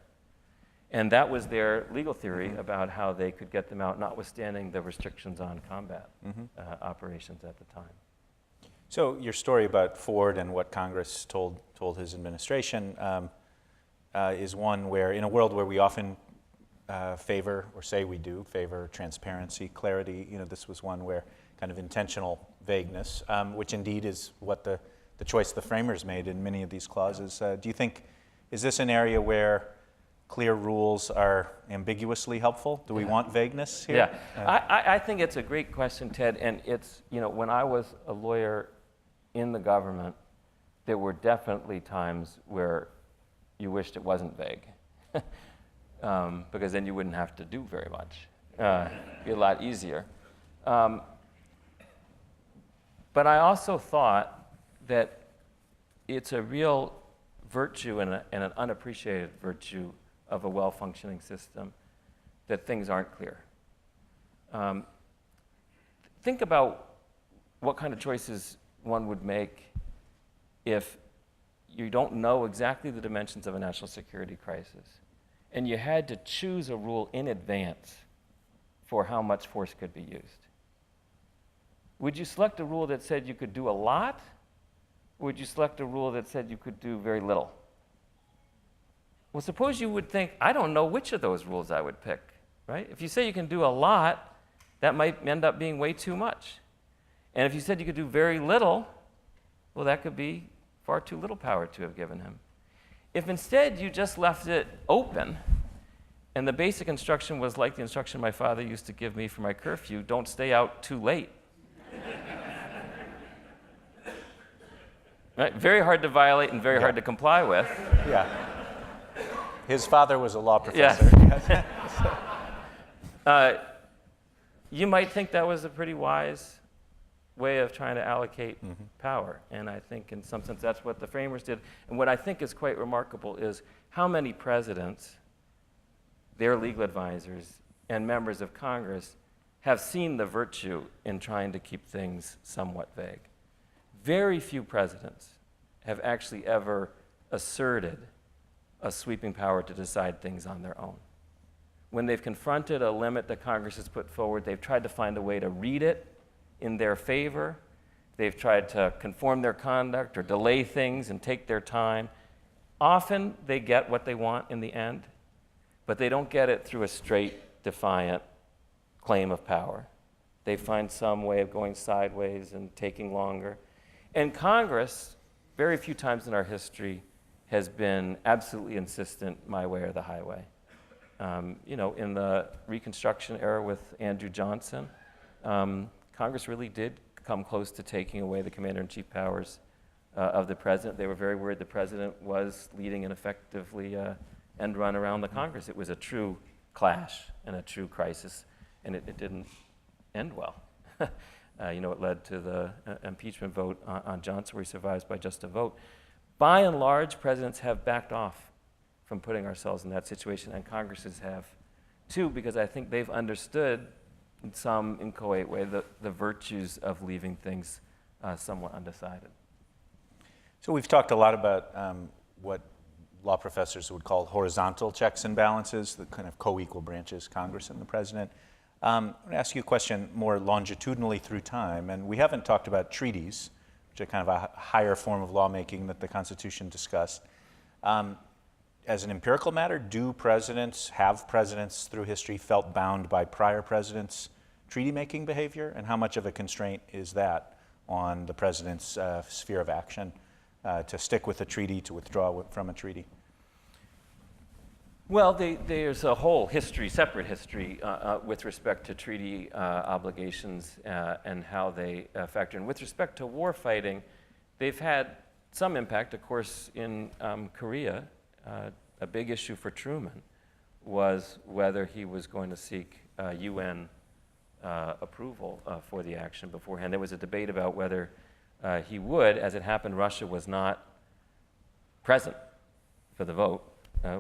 And that was their legal theory about how they could get them out, notwithstanding the restrictions on combat operations at the time. So your story about Ford and what Congress told his administration is one where, in a world where we often favor, or say we do, favor transparency, clarity, you know, this was one where kind of intentional vagueness, which indeed is what the choice the framers made in many of these clauses. Do you think, is this an area where clear rules are ambiguously helpful? Do we want vagueness here? Yeah, I think it's a great question, Ted, and it's, you know, when I was a lawyer in the government, there were definitely times where you wished it wasn't vague, because then you wouldn't have to do very much. It'd be a lot easier. But I also thought that it's a real virtue and an unappreciated virtue of a well-functioning system that things aren't clear. Think about what kind of choices one would make if you don't know exactly the dimensions of a national security crisis, and you had to choose a rule in advance for how much force could be used. Would you select a rule that said you could do a lot, or would you select a rule that said you could do very little? Well, suppose you would think, I don't know which of those rules I would pick, right? If you say you can do a lot, that might end up being way too much. And if you said you could do very little, well, that could be far too little power to have given him. If instead you just left it open, and the basic instruction was like the instruction my father used to give me for my curfew, don't stay out too late. Right? Very hard to violate and very hard to comply with. Yeah. His father was a law professor. Yeah. You might think that was a pretty wise way of trying to allocate power. And I think in some sense that's what the framers did. And what I think is quite remarkable is how many presidents, their legal advisors, and members of Congress have seen the virtue in trying to keep things somewhat vague. Very few presidents have actually ever asserted a sweeping power to decide things on their own. When they've confronted a limit that Congress has put forward, they've tried to find a way to read it in their favor. They've tried to conform their conduct or delay things and take their time. Often they get what they want in the end, but they don't get it through a straight, defiant claim of power. They find some way of going sideways and taking longer. And Congress, very few times in our history, has been absolutely insistent, my way or the highway. You know, in the Reconstruction era with Andrew Johnson, Congress really did come close to taking away the commander-in-chief powers of the president. They were very worried the president was leading an effectively end run around the Congress. It was a true clash and a true crisis, and it didn't end well. It led to the impeachment vote on Johnson, where he survives by just a vote. By and large, presidents have backed off from putting ourselves in that situation, and Congresses have too, because I think they've understood in some inchoate way the virtues of leaving things somewhat undecided. So we've talked a lot about what law professors would call horizontal checks and balances, the kind of co-equal branches, Congress and the president. I'm going to ask you a question more longitudinally through time, and we haven't talked about treaties, which are kind of a higher form of lawmaking that the Constitution discussed. As an empirical matter, have presidents through history felt bound by prior presidents' treaty-making behavior, and how much of a constraint is that on the president's sphere of action to stick with a treaty, to withdraw from a treaty? Well, there's a whole separate history with respect to treaty obligations and how they factor in. With respect to war fighting, they've had some impact. Of course, in Korea, a big issue for Truman was whether he was going to seek UN approval for the action beforehand. There was a debate about whether he would. As it happened, Russia was not present for the vote,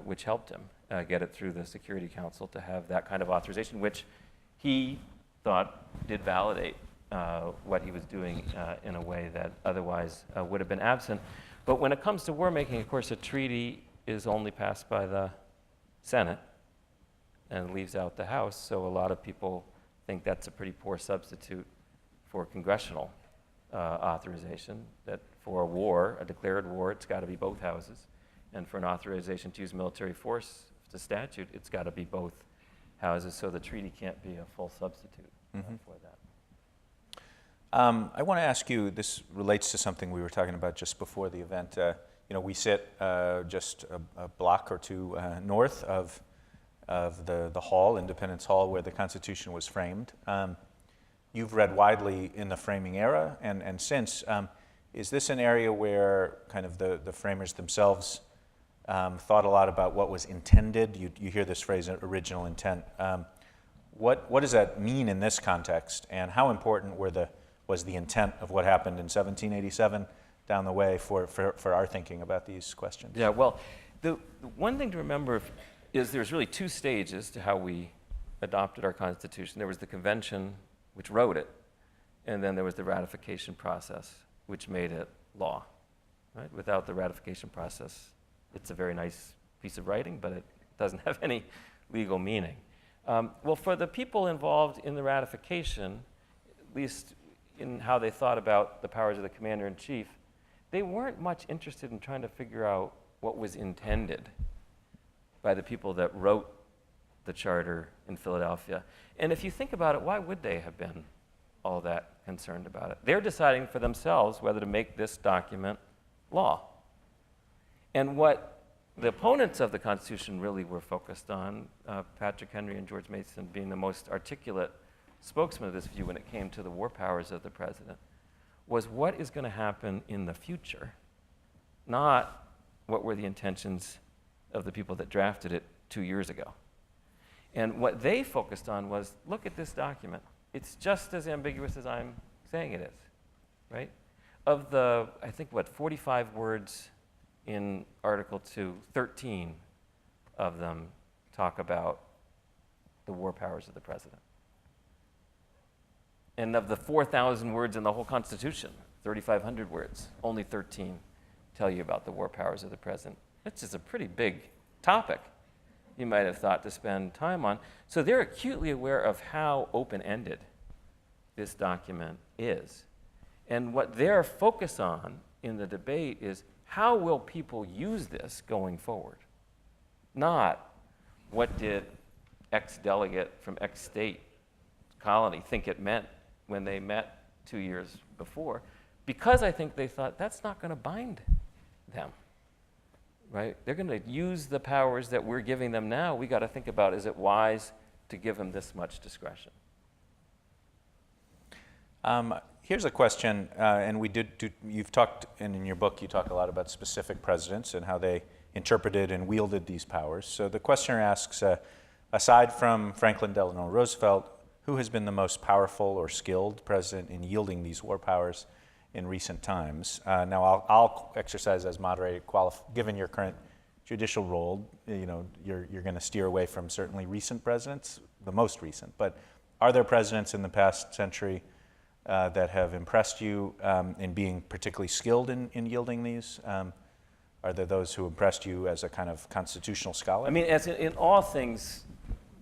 which helped him get it through the Security Council to have that kind of authorization, which he thought did validate what he was doing in a way that otherwise would have been absent. But when it comes to war making, of course, a treaty is only passed by the Senate and leaves out the House, so a lot of people think that's a pretty poor substitute for congressional authorization, that for a war, a declared war, it's got to be both houses. And for an authorization to use military force, the statute, it's got to be both houses, so the treaty can't be a full substitute for that. I want to ask you, this relates to something we were talking about just before the event. We sit just a block or two north of the hall, Independence Hall, where the Constitution was framed. You've read widely in the framing era and since. Is this an area where kind of the framers themselves thought a lot about what was intended? You hear this phrase, original intent. What does that mean in this context, and how important was the intent of what happened in 1787 down the way for our thinking about these questions? Yeah, well, the one thing to remember is there's really two stages to how we adopted our Constitution. There was the convention, which wrote it, and then there was the ratification process, which made it law. Right? Without the ratification process, it's a very nice piece of writing, but it doesn't have any legal meaning. Well, for the people involved in the ratification, at least in how they thought about the powers of the commander-in-chief, they weren't much interested in trying to figure out what was intended by the people that wrote the charter in Philadelphia. And if you think about it, why would they have been all that concerned about it? They're deciding for themselves whether to make this document law. And what the opponents of the Constitution really were focused on, Patrick Henry and George Mason being the most articulate spokesman of this view when it came to the war powers of the president, was what is going to happen in the future, not what were the intentions of the people that drafted it 2 years ago. And what they focused on was, look at this document. It's just as ambiguous as I'm saying it is, right? Of the, I think, 45 words in Article 2, 13 of them talk about the war powers of the president. And of the 4,000 words in the whole Constitution, 3,500 words, only 13 tell you about the war powers of the president. It's just a pretty big topic you might have thought to spend time on. So they're acutely aware of how open-ended this document is. And what they're focused on in the debate is how will people use this going forward? Not what did X delegate from X state colony think it meant when they met 2 years before, because I think they thought that's not going to bind them, right? They're going to use the powers that we're giving them now. We got to think about, is it wise to give them this much discretion? Here's a question, and you've talked, and in your book you talk a lot about specific presidents and how they interpreted and wielded these powers. So the questioner asks, aside from Franklin Delano Roosevelt, who has been the most powerful or skilled president in yielding these war powers in recent times? Now, I'll exercise as moderator, given your current judicial role. You're going to steer away from certainly recent presidents, the most recent. But are there presidents in the past century that have impressed you in being particularly skilled in yielding these? Are there those who impressed you as a kind of constitutional scholar? I mean, as in all things,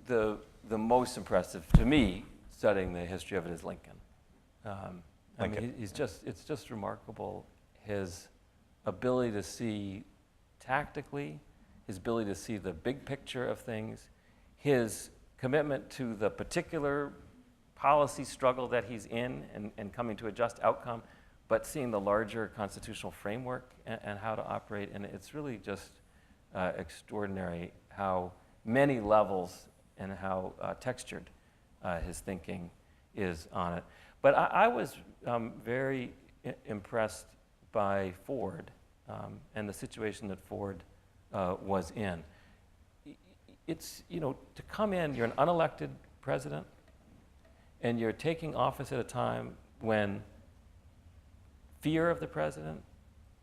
the most impressive to me, studying the history of it, is Lincoln. I mean, it's just remarkable, his ability to see tactically, his ability to see the big picture of things, his commitment to the particular policy struggle that he's in and coming to a just outcome, but seeing the larger constitutional framework and how to operate. And it's really just extraordinary how many levels and how textured his thinking is on it. But I was very impressed by Ford and the situation that Ford was in. It's, to come in, you're an unelected president, and you're taking office at a time when fear of the president,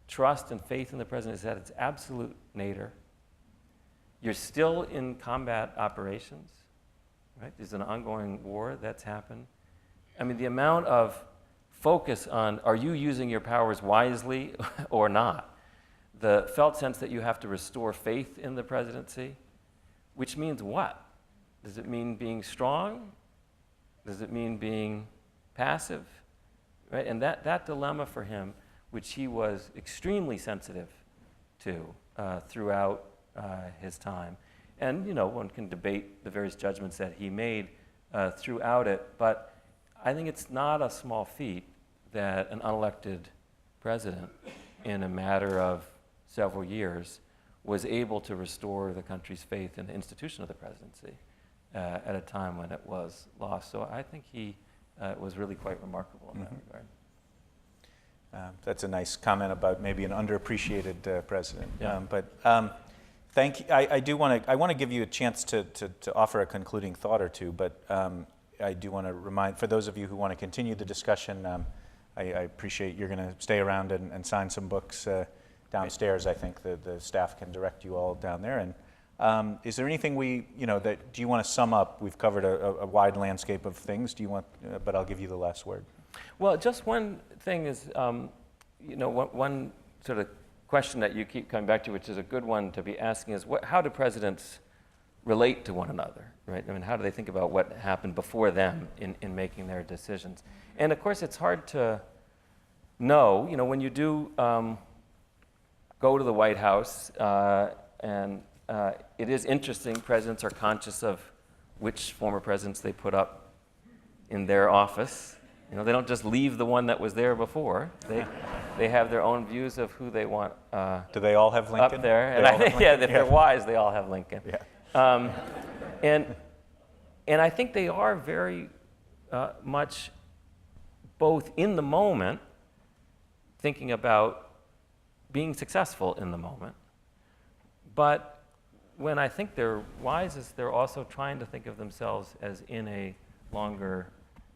trust and faith in the president is at its absolute nadir. You're still in combat operations, right? There's an ongoing war that's happened. I mean, the amount of focus on, are you using your powers wisely or not? The felt sense that you have to restore faith in the presidency, which means what? Does it mean being strong? Does it mean being passive? Right? And that dilemma for him, which he was extremely sensitive to throughout his time. And, one can debate the various judgments that he made throughout it, but I think it's not a small feat that an unelected president, in a matter of several years, was able to restore the country's faith in the institution of the presidency at a time when it was lost. So I think he was really quite remarkable in that regard. That's a nice comment about maybe an underappreciated president. Yeah. Thank you. I want to give you a chance to offer a concluding thought or two, but I do want to remind, for those of you who want to continue the discussion, I appreciate you're going to stay around and sign some books downstairs. I think the staff can direct you all down there. And is there anything do you want to sum up? We've covered a wide landscape of things. Do you want, but I'll give you the last word. Well, just one thing is, one sort of question that you keep coming back to, which is a good one to be asking, is how do presidents relate to one another, right? I mean, how do they think about what happened before them in making their decisions? And of course, it's hard to know, when you do go to the White House, and it is interesting, presidents are conscious of which former presidents they put up in their office. They don't just leave the one that was there before. They have their own views of who they want do they all have Lincoln? Up there. And I think, if they're wise, they all have Lincoln. Yeah. And I think they are very much both in the moment, thinking about being successful in the moment, but when I think they're wisest, they're also trying to think of themselves as in a longer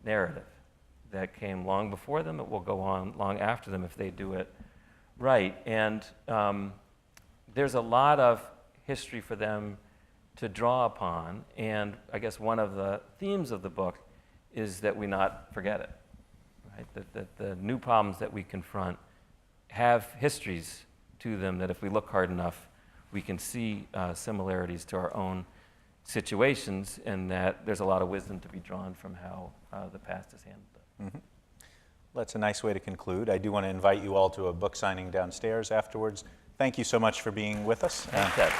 narrative that came long before them, it will go on long after them if they do it right. And there's a lot of history for them to draw upon, and I guess one of the themes of the book is that we not forget it, right? That the new problems that we confront have histories to them that if we look hard enough, we can see similarities to our own situations, and that there's a lot of wisdom to be drawn from how the past is handled. Mm-hmm. Well, that's a nice way to conclude. I do want to invite you all to a book signing downstairs afterwards. Thank you so much for being with us. Thanks, Ted.